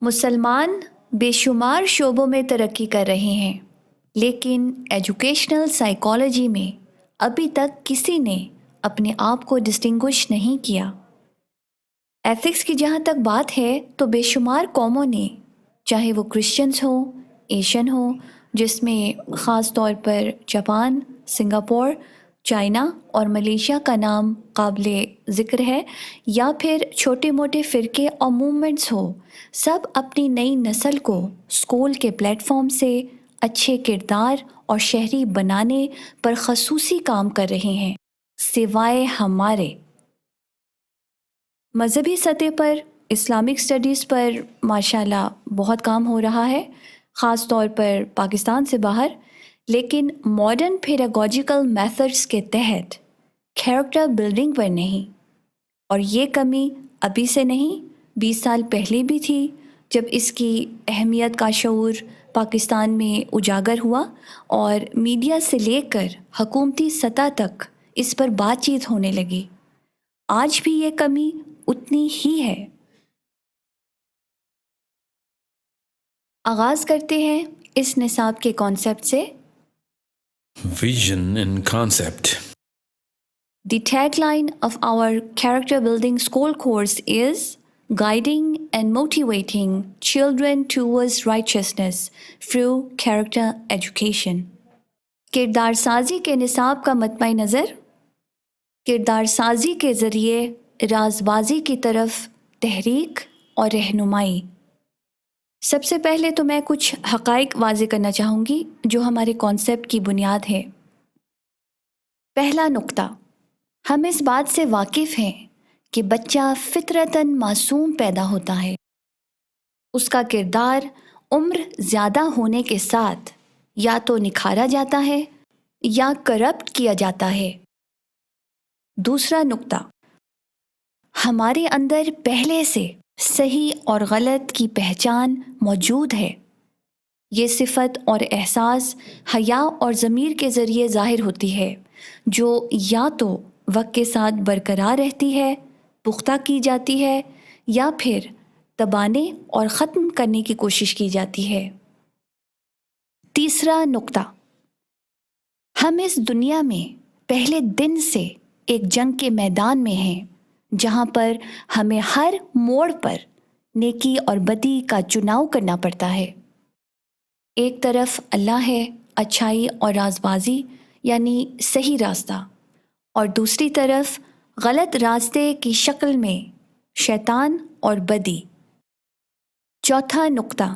مسلمان بے شمار شعبوں میں ترقی کر رہے ہیں، لیکن ایجوکیشنل سائیکالوجی میں ابھی تک کسی نے اپنے آپ کو ڈسٹنگوش نہیں کیا۔ ایتھکس کی جہاں تک بات ہے تو بے شمار قوموں نے، چاہے وہ کرسچنز ہوں، ایشین ہوں، جس میں خاص طور پر جاپان، سنگاپور، چائنا اور ملیشیا کا نام قابل ذکر ہے، یا پھر چھوٹے موٹے فرقے اور موومنٹس ہو، سب اپنی نئی نسل کو اسکول کے پلیٹ فارم سے اچھے کردار اور شہری بنانے پر خصوصی کام کر رہے ہیں، سوائے ہمارے۔ مذہبی سطح پر اسلامک اسٹڈیز پر ماشاءاللہ بہت کام ہو رہا ہے، خاص طور پر پاکستان سے باہر، لیکن ماڈرن پیڈاگوجیکل میتھڈز کے تحت کیریکٹر بلڈنگ پر نہیں۔ اور یہ کمی ابھی سے نہیں، 20 سال پہلے بھی تھی، جب اس کی اہمیت کا شعور پاکستان میں اجاگر ہوا اور میڈیا سے لے کر حکومتی سطح تک اس پر بات چیت ہونے لگی۔ آج بھی یہ کمی اتنی ہی ہے۔ آغاز کرتے ہیں اس نصاب کے کانسیپٹ سے۔ Vision and concept. The tagline of our character building school course is guiding and motivating children towards righteousness through character education. کردار سازی کے نصاب کا مطمع نظر، کردار سازی کے ذریعے راز بازی کی طرف تحریک اور رہنمائی۔ سب سے پہلے تو میں کچھ حقائق واضح کرنا چاہوں گی جو ہمارے کانسیپٹ کی بنیاد ہے۔ پہلا نقطہ، ہم اس بات سے واقف ہیں کہ بچہ فطرتاً معصوم پیدا ہوتا ہے۔ اس کا کردار عمر زیادہ ہونے کے ساتھ یا تو نکھارا جاتا ہے یا کرپٹ کیا جاتا ہے۔ دوسرا نقطہ، ہمارے اندر پہلے سے صحیح اور غلط کی پہچان موجود ہے۔ یہ صفت اور احساس حیا اور ضمیر کے ذریعے ظاہر ہوتی ہے، جو یا تو وقت کے ساتھ برقرار رہتی ہے، پختہ کی جاتی ہے، یا پھر دبانے اور ختم کرنے کی کوشش کی جاتی ہے۔ تیسرا نقطہ، ہم اس دنیا میں پہلے دن سے ایک جنگ کے میدان میں ہیں، جہاں پر ہمیں ہر موڑ پر نیکی اور بدی کا چناؤ کرنا پڑتا ہے۔ ایک طرف اللہ ہے، اچھائی اور رازبازی یعنی صحیح راستہ، اور دوسری طرف غلط راستے کی شکل میں شیطان اور بدی۔ چوتھا نقطہ،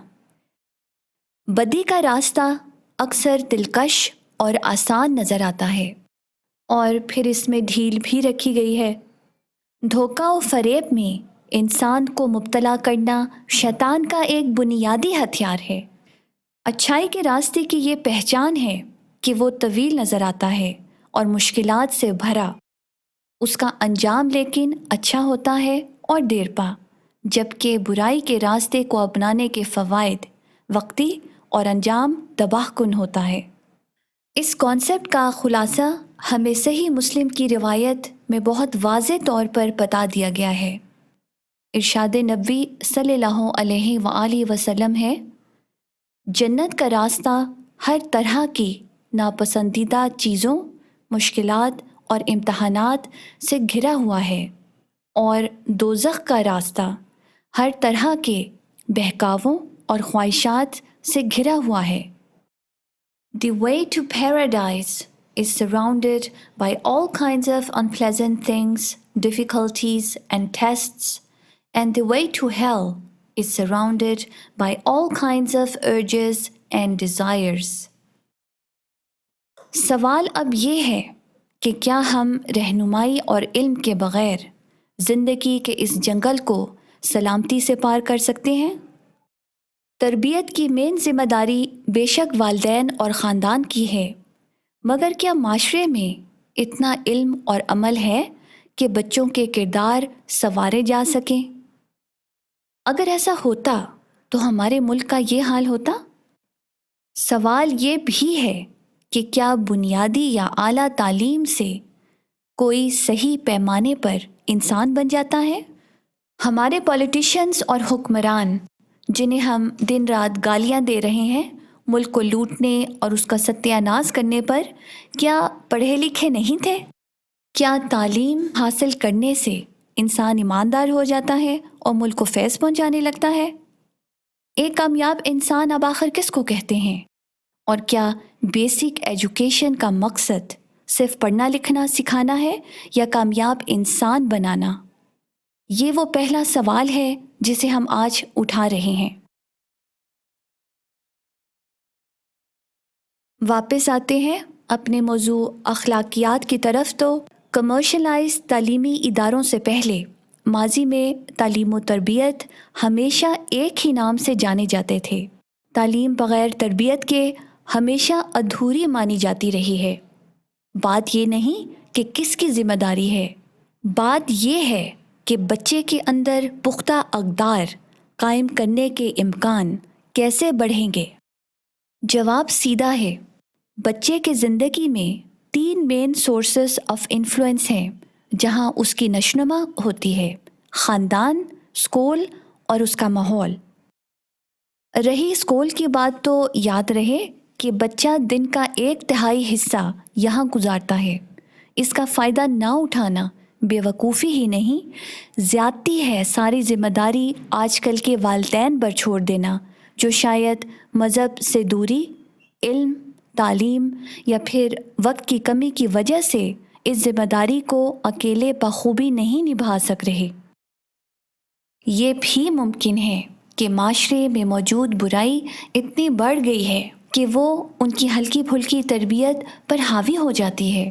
بدی کا راستہ اکثر دلکش اور آسان نظر آتا ہے، اور پھر اس میں ڈھیل بھی رکھی گئی ہے۔ دھوکہ و فریب میں انسان کو مبتلا کرنا شیطان کا ایک بنیادی ہتھیار ہے۔ اچھائی کے راستے کی یہ پہچان ہے کہ وہ طویل نظر آتا ہے اور مشکلات سے بھرا، اس کا انجام لیکن اچھا ہوتا ہے اور دیر پا، جبکہ برائی کے راستے کو اپنانے کے فوائد وقتی اور انجام تباہ کن ہوتا ہے۔ اس کانسیپٹ کا خلاصہ ہمیں صحیح مسلم کی روایت میں بہت واضح طور پر بتا دیا گیا ہے۔ ارشاد نبوی صلی اللہ علیہ وآلہ وسلم ہے، جنت کا راستہ ہر طرح کی ناپسندیدہ چیزوں، مشکلات اور امتحانات سے گھرا ہوا ہے، اور دوزخ کا راستہ ہر طرح کے بہکاووں اور خواہشات سے گھرا ہوا ہے۔ The way to paradise is surrounded by all kinds of unpleasant things, difficulties and tests, and the way to hell is surrounded by all kinds of urges and desires. سوال اب یہ ہے کہ کیا ہم رہنمائی اور علم کے بغیر زندگی کے اس جنگل کو سلامتی سے پار کر سکتے ہیں؟ تربیت کی مین ذمہ داری بے شک والدین اور خاندان کی ہے، مگر کیا معاشرے میں اتنا علم اور عمل ہے کہ بچوں کے کردار سنوارے جا سکیں؟ اگر ایسا ہوتا تو ہمارے ملک کا یہ حال ہوتا؟ سوال یہ بھی ہے کہ کیا بنیادی یا اعلیٰ تعلیم سے کوئی صحیح پیمانے پر انسان بن جاتا ہے؟ ہمارے پولیٹیشینز اور حکمران جنہیں ہم دن رات گالیاں دے رہے ہیں ملک کو لوٹنے اور اس کا ستیہ ناش کرنے پر، کیا پڑھے لکھے نہیں تھے؟ کیا تعلیم حاصل کرنے سے انسان ایماندار ہو جاتا ہے اور ملک کو فیض پہنچانے لگتا ہے؟ ایک کامیاب انسان اب آخر کس کو کہتے ہیں؟ اور کیا بیسک ایجوکیشن کا مقصد صرف پڑھنا لکھنا سکھانا ہے یا کامیاب انسان بنانا؟ یہ وہ پہلا سوال ہے جسے ہم آج اٹھا رہے ہیں۔ واپس آتے ہیں اپنے موضوع اخلاقیات کی طرف۔ تو کمرشلائز تعلیمی اداروں سے پہلے ماضی میں تعلیم و تربیت ہمیشہ ایک ہی نام سے جانے جاتے تھے۔ تعلیم بغیر تربیت کے ہمیشہ ادھوری مانی جاتی رہی ہے۔ بات یہ نہیں کہ کس کی ذمہ داری ہے، بات یہ ہے کہ بچے کے اندر پختہ اقدار قائم کرنے کے امکان کیسے بڑھیں گے؟ جواب سیدھا ہے۔ بچے کے زندگی میں 3 مین سورسز آف انفلوئنس ہیں جہاں اس کی نشوونما ہوتی ہے: خاندان، اسکول اور اس کا ماحول۔ رہی اسکول کی بات تو یاد رہے کہ بچہ دن کا 1/3 حصہ یہاں گزارتا ہے۔ اس کا فائدہ نہ اٹھانا بے وقوفی ہی نہیں، زیادتی ہے ساری ذمہ داری آج کل کے والدین پر چھوڑ دینا، جو شاید مذہب سے دوری، علم، تعلیم یا پھر وقت کی کمی کی وجہ سے اس ذمہ داری کو اکیلے بخوبی نہیں نبھا سک رہے۔ یہ بھی ممکن ہے کہ معاشرے میں موجود برائی اتنی بڑھ گئی ہے کہ وہ ان کی ہلکی پھلکی تربیت پر حاوی ہو جاتی ہے۔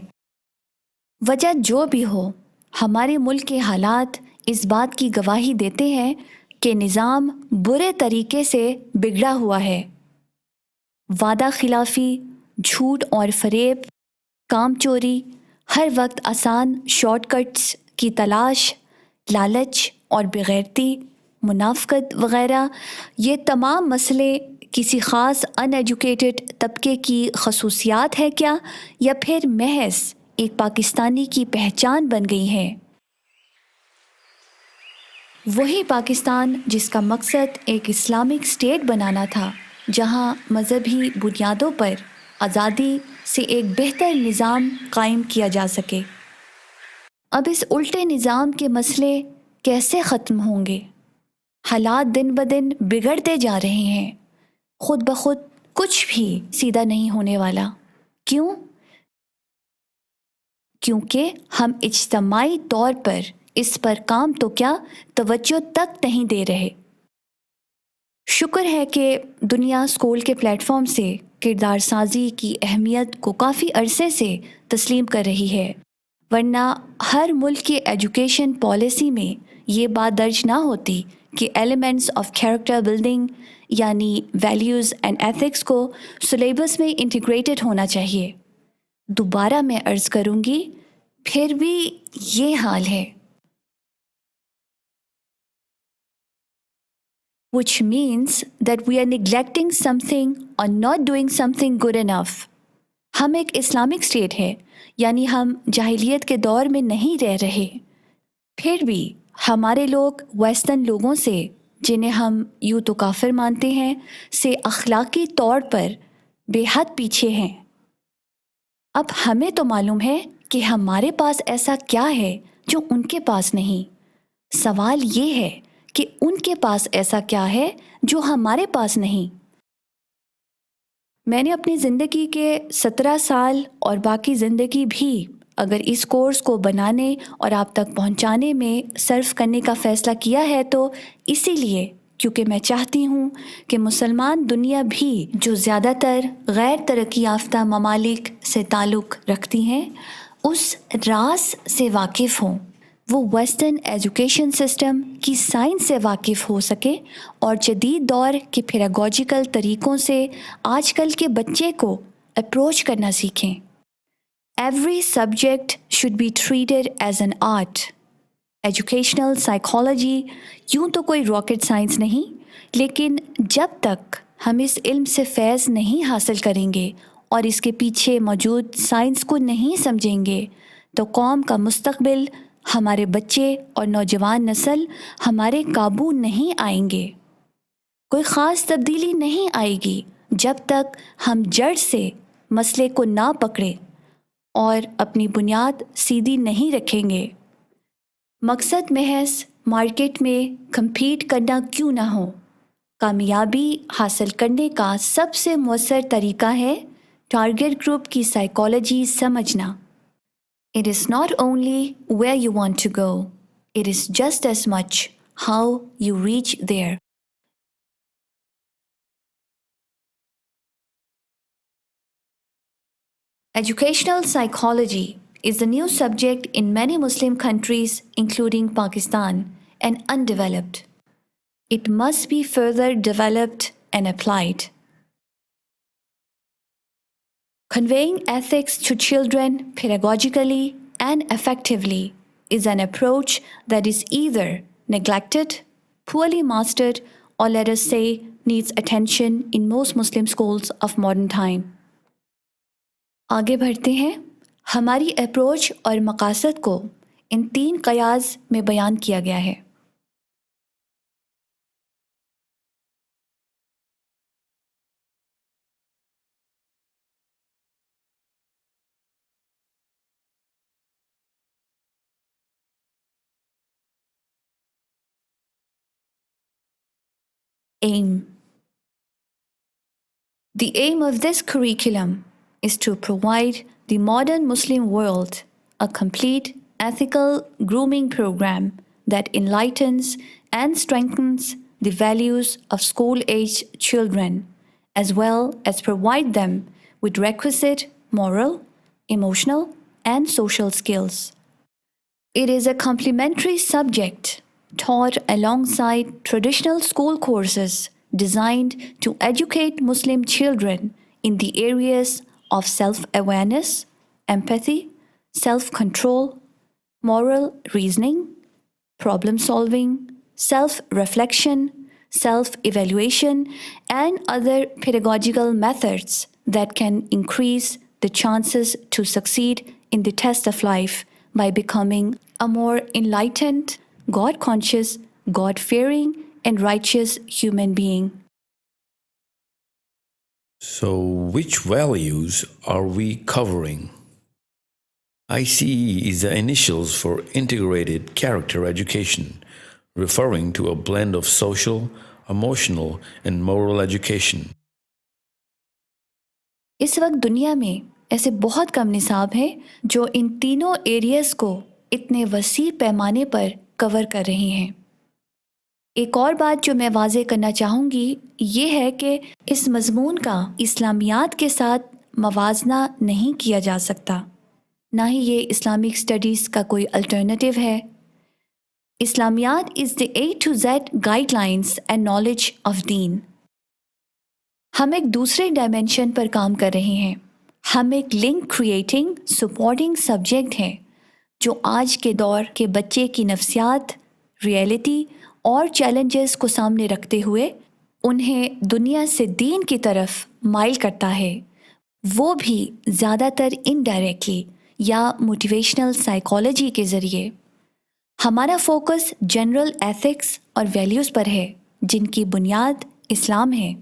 وجہ جو بھی ہو، ہمارے ملک کے حالات اس بات کی گواہی دیتے ہیں کہ نظام برے طریقے سے بگڑا ہوا ہے۔ وعدہ خلافی، جھوٹ اور فریب، کام چوری، ہر وقت آسان شارٹ کٹس کی تلاش، لالچ اور بغیرتی، منافقت وغیرہ، یہ تمام مسئلے کسی خاص ان ایجوکیٹڈ طبقے کی خصوصیات ہے کیا، یا پھر محض ایک پاکستانی کی پہچان بن گئی ہے؟ وہی پاکستان جس کا مقصد ایک اسلامک اسٹیٹ بنانا تھا، جہاں مذہبی بنیادوں پر آزادی سے ایک بہتر نظام قائم کیا جا سکے۔ اب اس الٹے نظام کے مسئلے کیسے ختم ہوں گے؟ حالات دن بدن بگڑتے جا رہے ہیں، خود بخود کچھ بھی سیدھا نہیں ہونے والا۔ کیوں؟ کیونکہ ہم اجتماعی طور پر اس پر کام تو کیا توجہ تک نہیں دے رہے۔ شکر ہے کہ دنیا اسکول کے پلیٹ فارم سے کردار سازی کی اہمیت کو کافی عرصے سے تسلیم کر رہی ہے، ورنہ ہر ملک کی ایجوکیشن پالیسی میں یہ بات درج نہ ہوتی کہ ایلیمنٹس آف کیریکٹر بلڈنگ یعنی ویلیوز اینڈ ایتھکس کو سلیبس میں انٹیگریٹڈ ہونا چاہیے۔ دوبارہ میں عرض کروں گی، پھر بھی یہ حال ہے۔ Which means that we are neglecting something or not doing something good enough۔ ہم ایک اسلامک اسٹیٹ ہے، یعنی ہم جاہلیت کے دور میں نہیں رہ رہے، پھر بھی ہمارے لوگ ویسٹرن لوگوں سے، جنہیں ہم یوں تو کافر مانتے ہیں، سے اخلاقی طور پر بے حد پیچھے ہیں۔ اب ہمیں تو معلوم ہے کہ ہمارے پاس ایسا کیا ہے جو ان کے پاس نہیں۔ سوال یہ ہے کہ ان کے پاس ایسا کیا ہے جو ہمارے پاس نہیں۔ میں نے اپنی زندگی کے 17 سال اور باقی زندگی بھی اگر اس کورس کو بنانے اور آپ تک پہنچانے میں صرف کرنے کا فیصلہ کیا ہے تو اسی لیے کیونکہ میں چاہتی ہوں کہ مسلمان دنیا بھی جو زیادہ تر غیر ترقی یافتہ ممالک سے تعلق رکھتی ہیں اس راز سے واقف ہوں، وہ ویسٹرن ایجوکیشن سسٹم کی سائنس سے واقف ہو سکے اور جدید دور کے پیڈاگوجیکل طریقوں سے آج کل کے بچے کو اپروچ کرنا سیکھیں۔ Every subject should be treated as an art. Educational psychology یوں تو کوئی راکٹ سائنس نہیں، لیکن جب تک ہم اس علم سے فیض نہیں حاصل کریں گے اور اس کے پیچھے موجود سائنس کو نہیں سمجھیں گے تو قوم کا مستقبل، ہمارے بچے اور نوجوان نسل ہمارے قابو نہیں آئیں گے۔ کوئی خاص تبدیلی نہیں آئے گی جب تک ہم جڑ سے مسئلے کو نہ پکڑیں اور اپنی بنیاد سیدھی نہیں رکھیں گے۔ مقصد محض مارکیٹ میں کمپیٹ کرنا کیوں نہ ہو، کامیابی حاصل کرنے کا سب سے مؤثر طریقہ ہے ٹارگیٹ گروپ کی سائیکالوجی سمجھنا۔ It is not only where you want to go, it is just as much how you reach there. Educational psychology is a new subject in many Muslim countries, including Pakistan, and undeveloped. It must be further developed and applied. Conveying ethics to children pedagogically and effectively is an approach that is either neglected, poorly mastered, or let us say needs attention in most Muslim schools of modern time. آگے بڑھتے ہیں۔ ہماری approach اور مقاصد کو ان 3 قیاس میں بیان کیا گیا ہے۔ Aim. The aim of this curriculum is to provide the modern Muslim world a complete ethical grooming program that enlightens and strengthens the values of school-aged children, as well as provide them with requisite moral, emotional, and social skills. It is a complementary subject taught alongside traditional school courses designed to educate Muslim children in the areas of self-awareness, empathy, self-control, moral reasoning, problem-solving, self-reflection, self-evaluation, and other pedagogical methods that can increase the chances to succeed in the test of life by becoming a more enlightened, God-conscious, God-fearing, and righteous human being. So, which values are we covering? ICE is the initials for Integrated Character Education, referring to a blend of social, emotional, and moral education. اس وقت دنیا میں ایسے بہت کم نصاب ہیں جو ان تینوں areas کو اتنے وسیع پیمانے پر کور کر رہے ہیں۔ ایک اور بات جو میں واضح کرنا چاہوں گی یہ ہے کہ اس مضمون کا اسلامیات کے ساتھ موازنہ نہیں کیا جا سکتا، نہ ہی یہ اسلامک اسٹڈیز کا کوئی الٹرنیٹیو ہے۔ اسلامیات is the A to Z guidelines and knowledge of دین۔ ہم ایک دوسرے ڈائمینشن پر کام کر رہے ہیں۔ ہم ایک لنک کریٹنگ سپورٹنگ سبجیکٹ ہیں جو آج کے دور کے بچے کی نفسیات، ریئلٹی اور چیلنجز کو سامنے رکھتے ہوئے انہیں دنیا سے دین کی طرف مائل کرتا ہے، وہ بھی زیادہ تر انڈائریکٹلی یا موٹیویشنل سائیکالوجی کے ذریعے۔ ہمارا فوکس جنرل ایتھکس اور ویلیوز پر ہے جن کی بنیاد اسلام ہے۔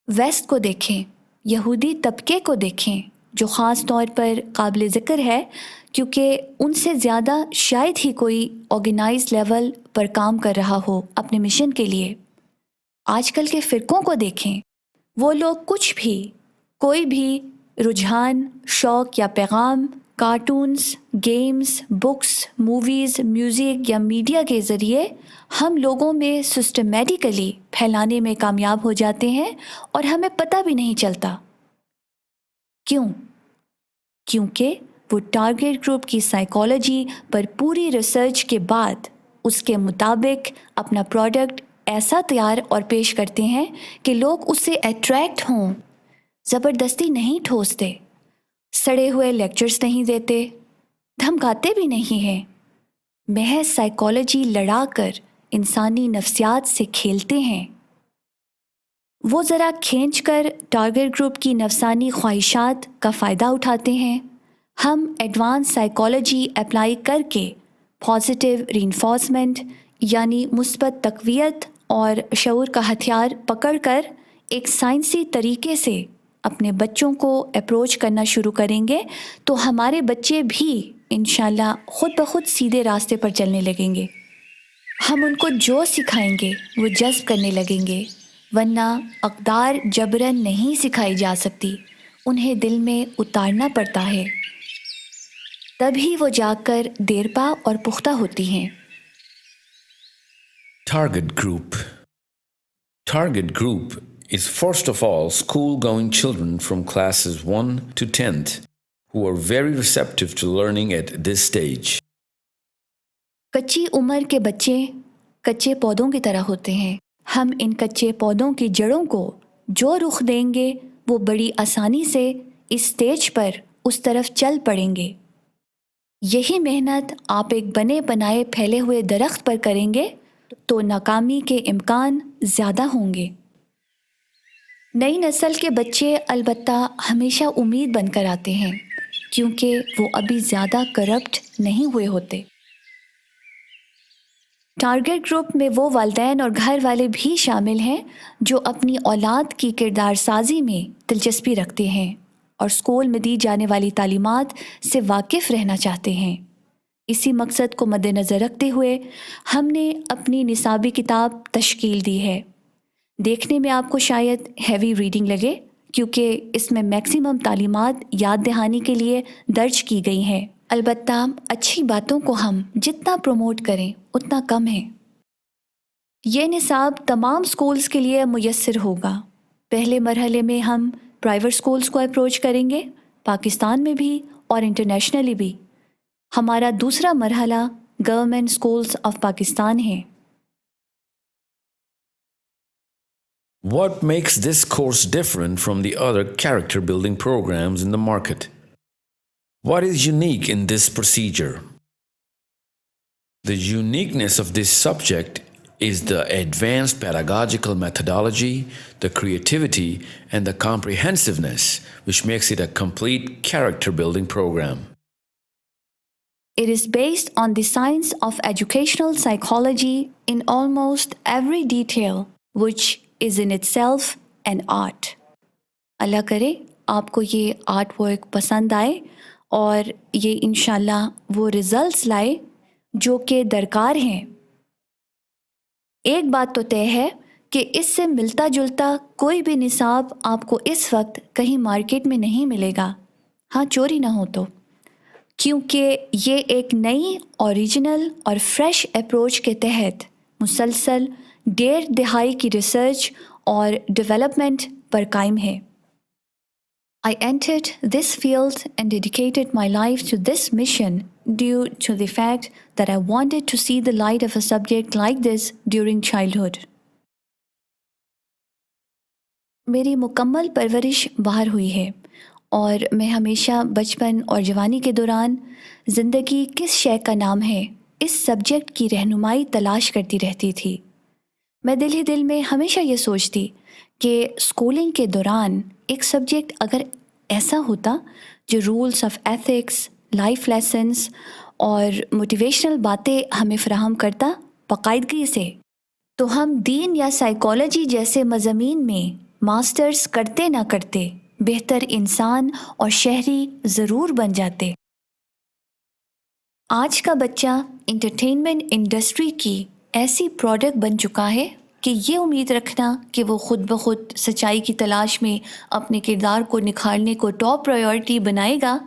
ویسٹ کو دیکھیں، یہودی طبقے کو دیکھیں جو خاص طور پر قابل ذکر ہے کیونکہ ان سے زیادہ شاید ہی کوئی آرگنائز لیول پر کام کر رہا ہو اپنے مشن کے لیے۔ آج کل کے فرقوں کو دیکھیں، وہ لوگ کچھ بھی، کوئی بھی رجحان، شوق یا پیغام cartoons, games, books, movies, music یا میڈیا کے ذریعے ہم لوگوں میں سسٹمیٹیکلی پھیلانے میں کامیاب ہو جاتے ہیں اور ہمیں پتہ بھی نہیں چلتا۔ کیوں؟ کیونکہ وہ ٹارگیٹ گروپ کی سائیکالوجی پر پوری ریسرچ کے بعد اس کے مطابق اپنا پروڈکٹ ایسا تیار اور پیش کرتے ہیں کہ لوگ اس سے اٹریکٹ ہوں، زبردستی نہیں ٹھوستے، سڑے ہوئے لیکچرز نہیں دیتے، دھمکاتے بھی نہیں ہیں، محض سائیکالوجی لڑا کر انسانی نفسیات سے کھیلتے ہیں۔ وہ ذرا کھینچ کر ٹارگیٹ گروپ کی نفسانی خواہشات کا فائدہ اٹھاتے ہیں، ہم ایڈوانس سائیکالوجی اپلائی کر کے پازیٹیو ری انفورسمنٹ یعنی مثبت تقویت اور شعور کا ہتھیار پکڑ کر ایک سائنسی طریقے سے اپنے بچوں کو اپروچ کرنا شروع کریں گے تو ہمارے بچے بھی انشاءاللہ خود بخود سیدھے راستے پر چلنے لگیں گے. ہم ان کو جو سکھائیں گے وہ جذب کرنے لگیں گے، ورنہ اقدار جبراً نہیں سکھائی جا سکتی، انہیں دل میں اتارنا پڑتا ہے، تبھی وہ جا کر دیرپا اور پختہ ہوتی ہیں. Target group. Target group is first of all school-going children from classes 1 to 10th who are very receptive to learning at this stage. کچی عمر کے بچے کچے پودوں کی طرح ہوتے ہیں. ہم ان کچے پودوں کی جڑوں کو جو رخ دیں گے وہ بڑی آسانی سے اس سٹیج پر اس طرف چل پڑیں گے. یہی محنت آپ ایک بنے بنائے پھیلے ہوئے درخت پر کریں گے تو ناکامی کے امکان زیادہ ہوں گے. نئی نسل کے بچے البتہ ہمیشہ امید بن کر آتے ہیں کیونکہ وہ ابھی زیادہ کرپٹ نہیں ہوئے ہوتے. ٹارگٹ گروپ میں وہ والدین اور گھر والے بھی شامل ہیں جو اپنی اولاد کی کردار سازی میں دلچسپی رکھتے ہیں اور اسکول میں دی جانے والی تعلیمات سے واقف رہنا چاہتے ہیں. اسی مقصد کو مد نظر رکھتے ہوئے ہم نے اپنی نصابی کتاب تشکیل دی ہے. دیکھنے میں آپ کو شاید ہیوی ریڈنگ لگے کیونکہ اس میں میکسیمم تعلیمات یاد دہانی کے لیے درج کی گئی ہیں. البتہ اچھی باتوں کو ہم جتنا پروموٹ کریں اتنا کم ہے. یہ نصاب تمام سکولز کے لیے میسر ہوگا. پہلے مرحلے میں ہم پرائیویٹ سکولز کو اپروچ کریں گے، پاکستان میں بھی اور انٹرنیشنلی بھی. ہمارا دوسرا مرحلہ گورنمنٹ سکولز آف پاکستان ہے. What makes this course different from the other character building programs in the market? What is unique in this procedure? The uniqueness of this subject is the advanced pedagogical methodology, the creativity, and the comprehensiveness, which makes it a complete character building program. It is based on the science of educational psychology in almost every detail, which is in itself an art. اللہ کرے آپ کو یہ art work پسند آئے اور یہ انشاءاللہ وہ ریزلٹس لائے جو کہ درکار ہیں. ایک بات تو طے ہے کہ اس سے ملتا جلتا کوئی بھی نصاب آپ کو اس وقت کہیں مارکیٹ میں نہیں ملے گا، ہاں چوری نہ ہو تو، کیونکہ یہ ایک نئی اوریجنل اور فریش اپروچ کے تحت مسلسل 1.5 دہائی کی ریسرچ اور ڈیولپمنٹ پر قائم ہے. I entered this field and dedicated my life to this mission due to the fact that I wanted to see the light of a subject like this during childhood. میری مکمل پرورش باہر ہوئی ہے اور میں ہمیشہ بچپن اور جوانی کے دوران زندگی کس شے کا نام ہے اس سبجیکٹ کی رہنمائی تلاش کرتی رہتی تھی. میں دل ہی دل میں ہمیشہ یہ سوچتی کہ اسکولنگ کے دوران ایک سبجیکٹ اگر ایسا ہوتا جو rules of ethics, life lessons اور موٹیویشنل باتیں ہمیں فراہم کرتا باقاعدگی سے، تو ہم دین یا سائیکالوجی جیسے مضامین میں ماسٹرز کرتے نہ کرتے بہتر انسان اور شہری ضرور بن جاتے. آج کا بچہ انٹرٹینمنٹ انڈسٹری کی ایسی پروڈکٹ بن چکا ہے کہ یہ امید رکھنا کہ وہ خود بخود سچائی کی تلاش میں اپنے کردار کو نکھارنے کو ٹاپ پرائیورٹی بنائے گا،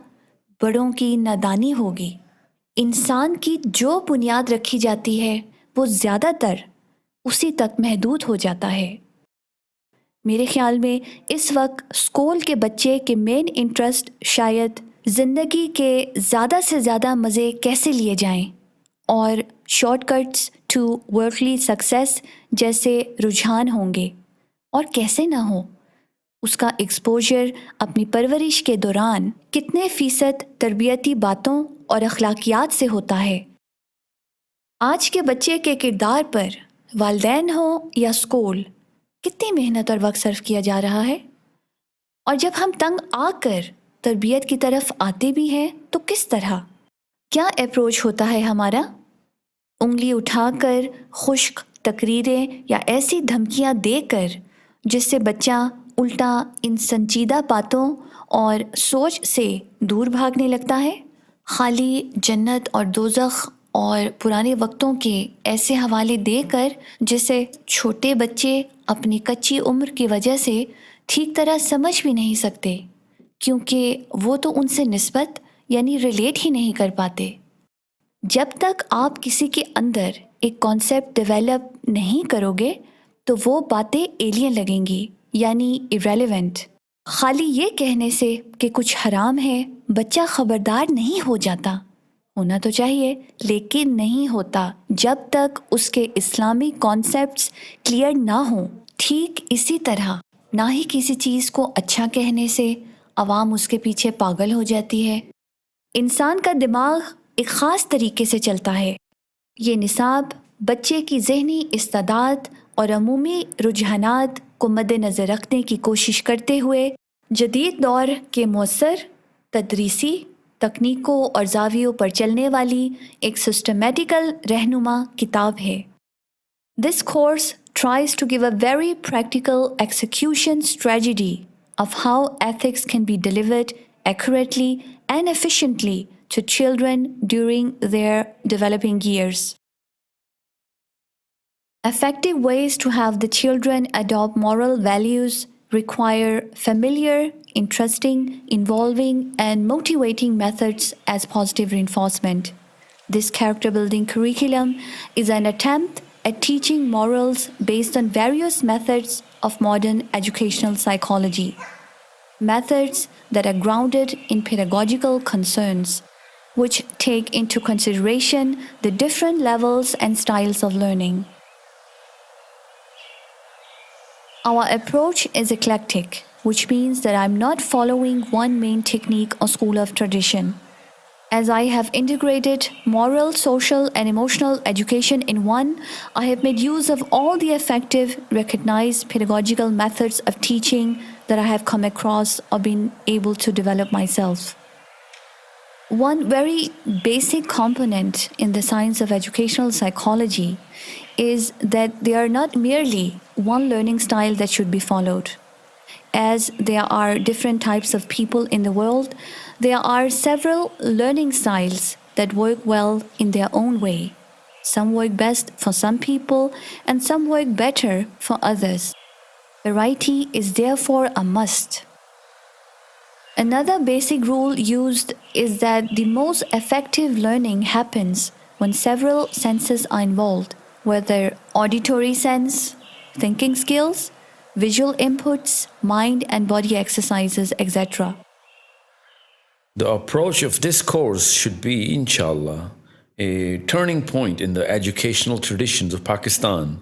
بڑوں کی نادانی ہوگی. انسان کی جو بنیاد رکھی جاتی ہے وہ زیادہ تر اسی تک محدود ہو جاتا ہے. میرے خیال میں اس وقت اسکول کے بچے کے مین انٹرسٹ شاید زندگی کے زیادہ سے زیادہ مزے کیسے لیے جائیں اور شارٹ کٹس ٹو ورکلی سکسیس جیسے رجحان ہوں گے، اور کیسے نہ ہو. اس کا ایکسپوجر اپنی پرورش کے دوران کتنے فیصد تربیتی باتوں اور اخلاقیات سے ہوتا ہے. آج کے بچے کے کردار پر والدین ہو یا اسکول کتنی محنت اور وقت صرف کیا جا رہا ہے، اور جب ہم تنگ آ کر تربیت کی طرف آتے بھی ہیں تو کس طرح، کیا اپروچ ہوتا ہے ہمارا؟ انگلی اٹھا کر خشک تقریریں یا ایسی دھمکیاں دے کر جس سے بچہ الٹا ان سنجیدہ باتوں اور سوچ سے دور بھاگنے لگتا ہے، خالی جنت اور دوزخ اور پرانے وقتوں کے ایسے حوالے دے کر جسے چھوٹے بچے اپنی کچی عمر کی وجہ سے ٹھیک طرح سمجھ بھی نہیں سکتے، کیونکہ وہ تو ان سے نسبت یعنی ریلیٹ ہی نہیں کر پاتے۔ جب تک آپ کسی کے اندر ایک کانسیپٹ ڈیولپ نہیں کرو گے تو وہ باتیں ایلین لگیں گی، یعنی ایریلیونٹ۔ خالی یہ کہنے سے کہ کچھ حرام ہے بچہ خبردار نہیں ہو جاتا، ہونا تو چاہیے لیکن نہیں ہوتا جب تک اس کے اسلامی کانسیپٹس کلیئر نہ ہوں۔ ٹھیک اسی طرح نہ ہی کسی چیز کو اچھا کہنے سے عوام اس کے پیچھے پاگل ہو جاتی ہے۔ انسان کا دماغ ایک خاص طریقے سے چلتا ہے۔ یہ نصاب بچے کی ذہنی استعداد اور عمومی رجحانات کو مد نظر رکھنے کی کوشش کرتے ہوئے جدید دور کے مؤثر تدریسی تکنیکوں اور زاویوں پر چلنے والی ایک سسٹمیٹیکل رہنما کتاب ہے۔ This course tries to give a very practical execution strategy of how ethics can be delivered accurately and efficiently to children during their developing years. Effective ways to have the children adopt moral values require familiar, interesting, involving, and motivating methods as positive reinforcement. This character building curriculum is an attempt at teaching morals based on various methods of modern educational psychology. Methods that are grounded in pedagogical concerns, which take into consideration the different levels and styles of learning. Our approach is eclectic, which means that I'm not following one main technique or school of tradition. As I have integrated moral, social, and emotional education in one, I have made use of all the effective, recognized pedagogical methods of teaching that I have come across or been able to develop myself. One very basic component in the science of educational psychology is that they are not merely one learning style that should be followed. As there are different types of people in the world, there are several learning styles that work well in their own way. Some work best for some people and some work better for others. Variety is therefore a must. Another basic rule used is that the most effective learning happens when several senses are involved, whether auditory sense, thinking skills, visual inputs, mind and body exercises, etc. The approach of this course should be, inshallah, a turning point in the educational traditions of Pakistan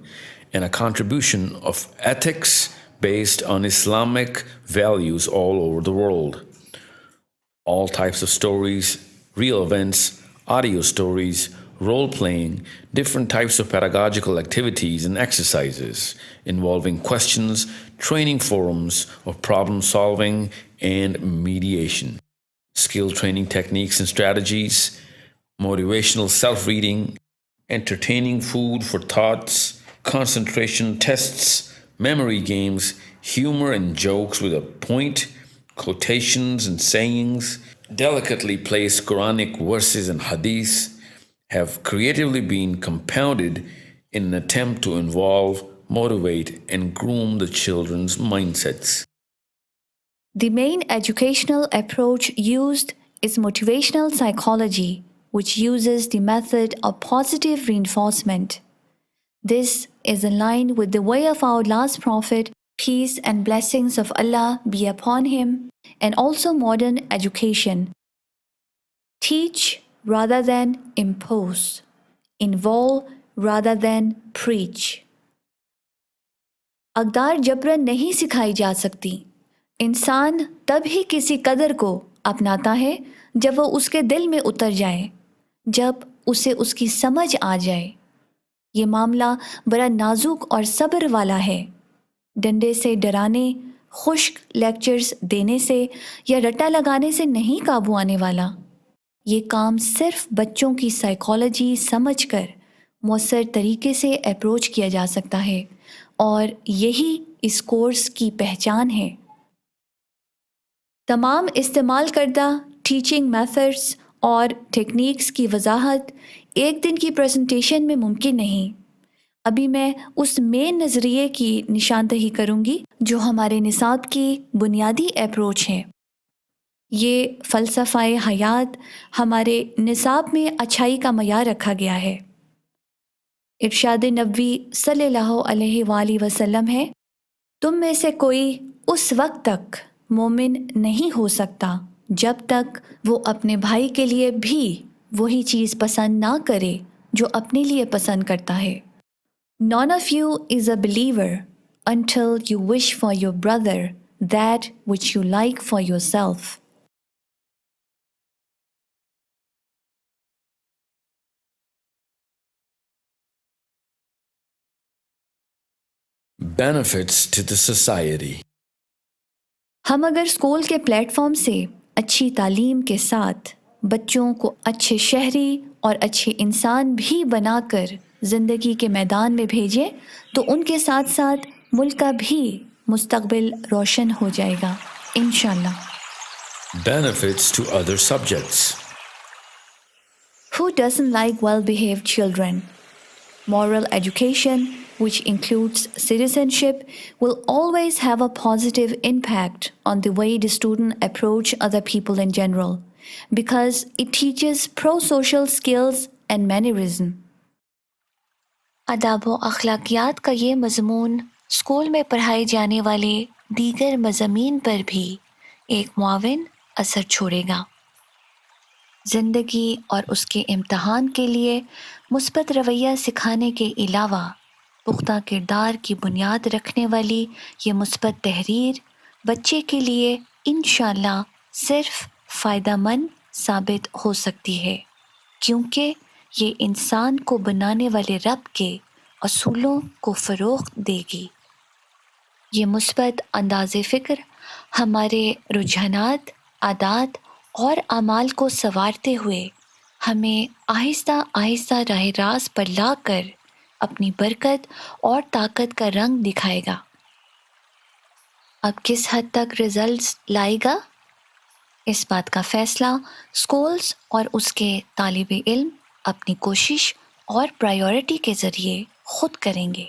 and a contribution of ethics based on Islamic values all over the world. All types of stories, real events, audio stories, role-playing, different types of pedagogical activities and exercises involving questions, training forums of problem solving and mediation, skill training techniques and strategies, motivational self-reading, entertaining food for thoughts, concentration tests, memory games, humor and jokes with a point, quotations and sayings, delicately placed Quranic verses and hadiths have creatively been compounded in an attempt to involve, motivate, and groom the children's mindsets. The main educational approach used is motivational psychology, which uses the method of positive reinforcement. This is in line with the way of our last prophet, peace and blessings of Allah be upon him, and also modern education. Teach rather than impose. Involve rather than preach. اقدار جبرن نہیں سکھائی جا سکتی۔ انسان تب ہی کسی قدر کو اپناتا ہے جب وہ اس کے دل میں اتر جائے، جب اسے اس کی سمجھ آ جائے۔ یہ معاملہ بڑا نازک اور صبر والا ہے۔ ڈنڈے سے ڈرانے، خشک لیکچرز دینے سے یا رٹا لگانے سے نہیں قابو آنے والا۔ یہ کام صرف بچوں کی سائیکالوجی سمجھ کر مؤثر طریقے سے اپروچ کیا جا سکتا ہے، اور یہی اس کورس کی پہچان ہے۔ تمام استعمال کردہ ٹیچنگ میتھڈز اور ٹیکنیکس کی وضاحت ایک دن کی پریزنٹیشن میں ممکن نہیں۔ ابھی میں اس مین نظریے کی نشاندہی کروں گی جو ہمارے نصاب کی بنیادی اپروچ ہے۔ یہ فلسفہ حیات ہمارے نصاب میں اچھائی کا معیار رکھا گیا ہے۔ ارشاد نبوی صلی اللہ علیہ وآلہ وسلم ہے، تم میں سے کوئی اس وقت تک مومن نہیں ہو سکتا جب تک وہ اپنے بھائی کے لیے بھی وہی چیز پسند نہ کرے جو اپنے لیے پسند کرتا ہے۔ None of you is a believer until you wish for your brother that which you like for yourself. Benefits to the society. ہم اگر اسکول کے پلیٹ فارم سے اچھی تعلیم کے ساتھ بچوں کو اچھے شہری اور اچھے انسان بھی بنا کر زندگی کے میدان میں بھیجیں تو ان کے ساتھ ساتھ ملک کا بھی مستقبل روشن ہو جائے گا انشاءاللہ۔ Benefits to other subjects. Who doesn't like well-behaved children? Moral education, which includes citizenship, will always have a positive impact on the way the student approach other people in general, because it teaches pro-social skills and mannerism. آداب و اخلاقیات کا یہ مضمون school میں پڑھائے جانے والے دیگر مضامین پر بھی ایک معاون اثر چھوڑے گا۔ زندگی اور اس کے امتحان کے لیے مثبت رویہ سکھانے کے علاوہ پختہ کردار کی بنیاد رکھنے والی یہ مثبت تحریر بچے کے لیے انشاءاللہ صرف فائدہ مند ثابت ہو سکتی ہے، کیونکہ یہ انسان کو بنانے والے رب کے اصولوں کو فروغ دے گی۔ یہ مثبت انداز فکر ہمارے رجحانات، عادات اور اعمال کو سنوارتے ہوئے ہمیں آہستہ آہستہ راہ راست پر لا کر اپنی برکت اور طاقت کا رنگ دکھائے گا۔ اب کس حد تک رزلٹس لائے گا، اس بات کا فیصلہ اسکولز اور اس کے طالب علم اپنی کوشش اور پرائیورٹی کے ذریعے خود کریں گے۔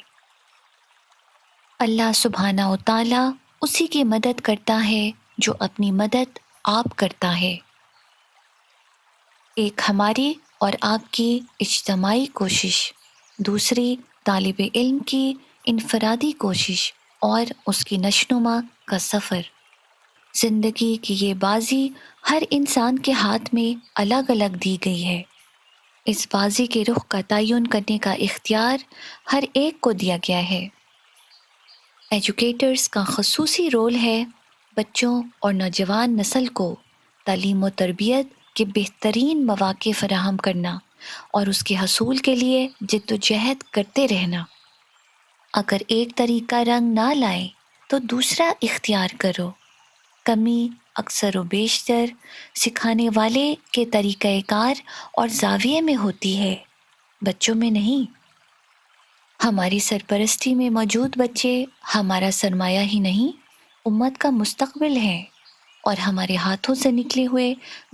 اللہ سبحانہ و تعالیٰ اسی کی مدد کرتا ہے جو اپنی مدد آپ کرتا ہے۔ ایک ہماری اور آپ کی اجتماعی کوشش، دوسری طالب علم کی انفرادی کوشش اور اس کی نشوونما کا سفر۔ زندگی کی یہ بازی ہر انسان کے ہاتھ میں الگ الگ دی گئی ہے۔ اس بازی کے رخ کا تعین کرنے کا اختیار ہر ایک کو دیا گیا ہے۔ ایجوکیٹرز کا خصوصی رول ہے بچوں اور نوجوان نسل کو تعلیم و تربیت کے بہترین مواقع فراہم کرنا اور اس کے حصول کے لیے جد و جہد کرتے رہنا۔ اگر ایک طریقہ رنگ نہ لائے تو دوسرا اختیار کرو۔ کمی اکثر و بیشتر سکھانے والے کے طریقہ کار اور زاویے میں ہوتی ہے، بچوں میں نہیں۔ ہماری سرپرستی میں موجود بچے ہمارا سرمایہ ہی نہیں، امت کا مستقبل ہے، اور ہمارے ہاتھوں سے نکلے ہوئے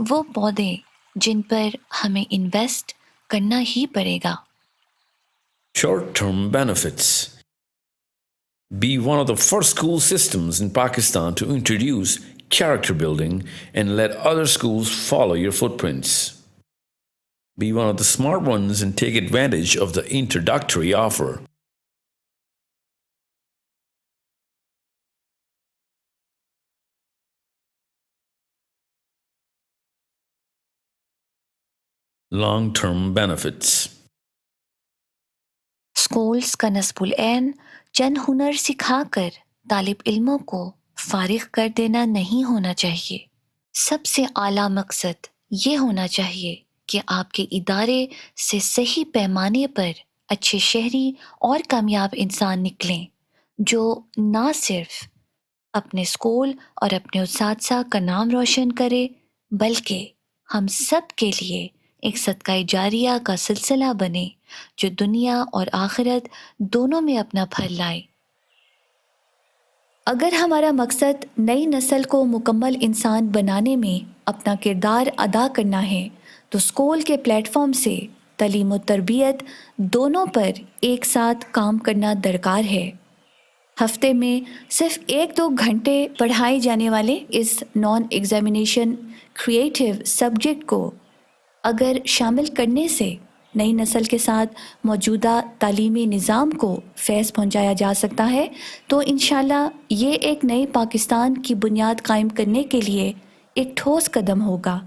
وہ پودے جن پر ہمیں انویسٹ کرنا ہی پڑے گا۔ Short-term benefits. Be one of the first school systems in Pakistan to introduce character building and let other schools follow your footprints. Be one of the smart ones and take advantage of the introductory offer. Long-term benefits. Schools کا نصب العین چند ہنر سکھا کر طالب علموں کو فارغ کر دینا نہیں ہونا چاہیے۔ سب سے اعلیٰ مقصد یہ ہونا چاہیے کہ آپ کے ادارے سے صحیح پیمانے پر اچھے شہری اور کامیاب انسان نکلیں، جو نہ صرف اپنے اسکول اور اپنے اساتذہ کا نام روشن کرے بلکہ ہم سب کے لیے ایک صدقہ جاریہ کا سلسلہ بنے جو دنیا اور آخرت دونوں میں اپنا پھل لائے۔ اگر ہمارا مقصد نئی نسل کو مکمل انسان بنانے میں اپنا کردار ادا کرنا ہے تو اسکول کے پلیٹ فارم سے تعلیم و تربیت دونوں پر ایک ساتھ کام کرنا درکار ہے۔ ہفتے میں صرف 1-2 گھنٹے پڑھائے جانے والے اس نان ایگزامینیشن کریٹیو سبجیکٹ کو اگر شامل کرنے سے نئی نسل کے ساتھ موجودہ تعلیمی نظام کو فیض پہنچایا جا سکتا ہے تو انشاءاللہ یہ ایک نئے پاکستان کی بنیاد قائم کرنے کے لیے ایک ٹھوس قدم ہوگا۔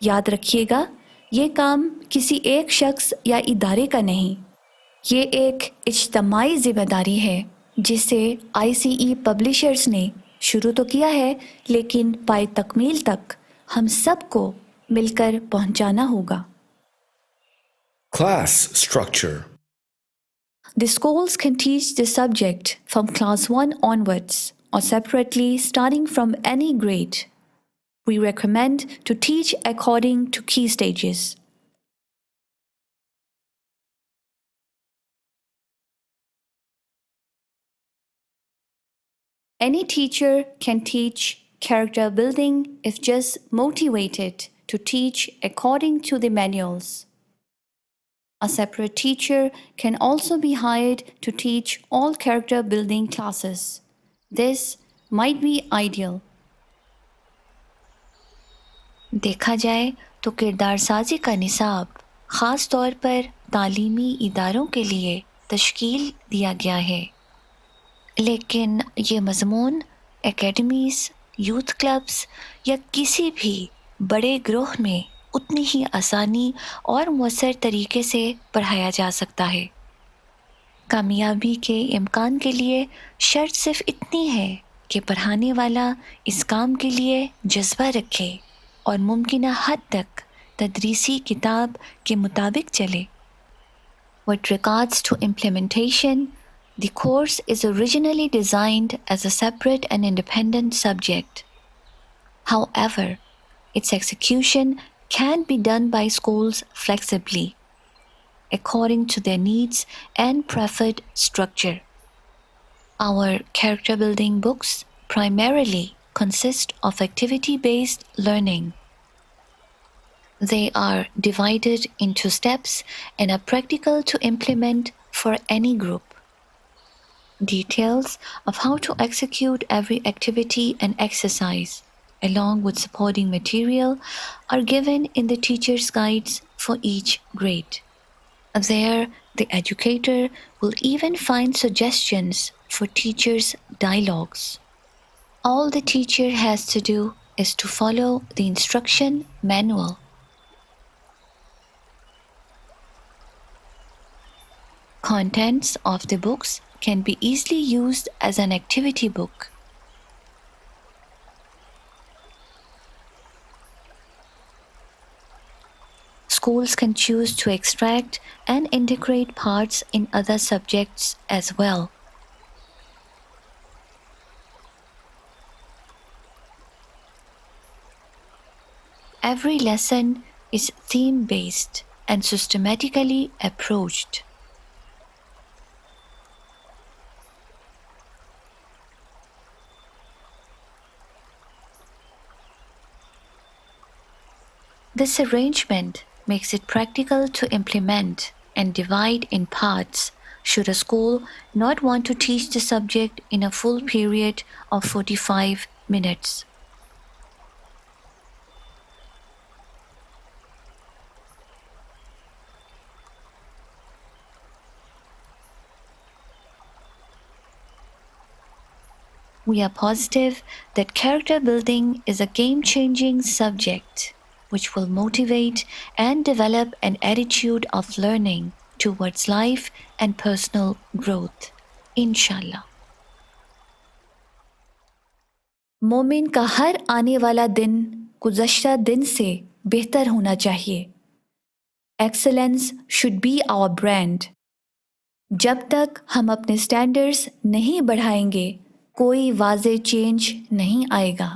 یاد رکھیے گا، یہ کام کسی ایک شخص یا ادارے کا نہیں، یہ ایک اجتماعی ذمہ داری ہے جسے ICE پبلشرز نے شروع تو کیا ہے لیکن پائے تکمیل تک ہم سب کو مل کر پہنچانا ہوگا۔ Class structure. The schools can teach the subject from class 1 onwards or separately starting from any grade. We recommend to teach according to key stages. Any teacher can teach character building if just motivated to teach according to the manuals. A separate teacher can also be hired to teach all character building classes. This might be ideal. دیکھا جائے تو کردار سازی کا نصاب خاص طور پر تعلیمی اداروں کے لیے تشکیل دیا گیا ہے، لیکن یہ مضمون اکیڈمیز، یوتھ کلبز یا کسی بھی بڑے گروہ میں اتنی ہی آسانی اور مؤثر طریقے سے پڑھایا جا سکتا ہے۔ کامیابی کے امکان کے لیے شرط صرف اتنی ہے کہ پڑھانے والا اس کام کے لیے جذبہ رکھے اور ممکنہ حد تک تدریسی کتاب کے مطابق چلے۔ With regards to implementation, the course is originally designed as a separate and independent subject. However, its execution can be done by schools flexibly, according to their needs and preferred structure. Our character building books primarily consist of activity-based learning. They are divided into steps and are practical to implement for any group. Details of how to execute every activity and exercise, along with supporting material, are given in the teacher's guides for each grade. There, the educator will even find suggestions for teachers' dialogues. All the teacher has to do is to follow the instruction manual. Contents of the books can be easily used as an activity book. Schools can choose to extract and integrate parts in other subjects as well. Every lesson is theme-based and systematically approached. This arrangement makes it practical to implement and divide in parts should a school not want to teach the subject in a full period of 45 minutes. We are positive that character building is a game-changing subject which will motivate and develop an attitude of learning towards life and personal growth, inshallah. مومن کا ہر آنے والا دن گزشتہ دن سے بہتر ہونا چاہیے۔ Excellence should be our brand. جب تک ہم اپنے سٹینڈرڈز نہیں بڑھائیں گے کوئی واضح چینج نہیں آئے گا۔